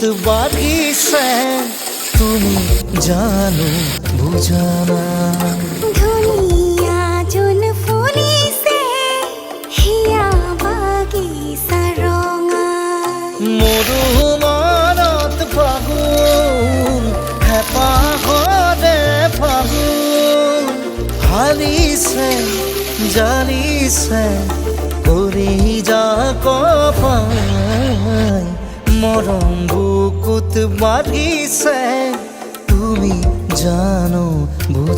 বাঢ়িছে তুমি জানো বুজানা ধুনীয়া জোন ফুলিছে হিয়া বাগিচা ৰঙা মোৰো মনত ফাগুন হেঁপাহতে ফাগুন হালিছে জালিছে কৰি যা কপাই মৰম বুকুত বাঢ়িছে তুমি জানো বুজা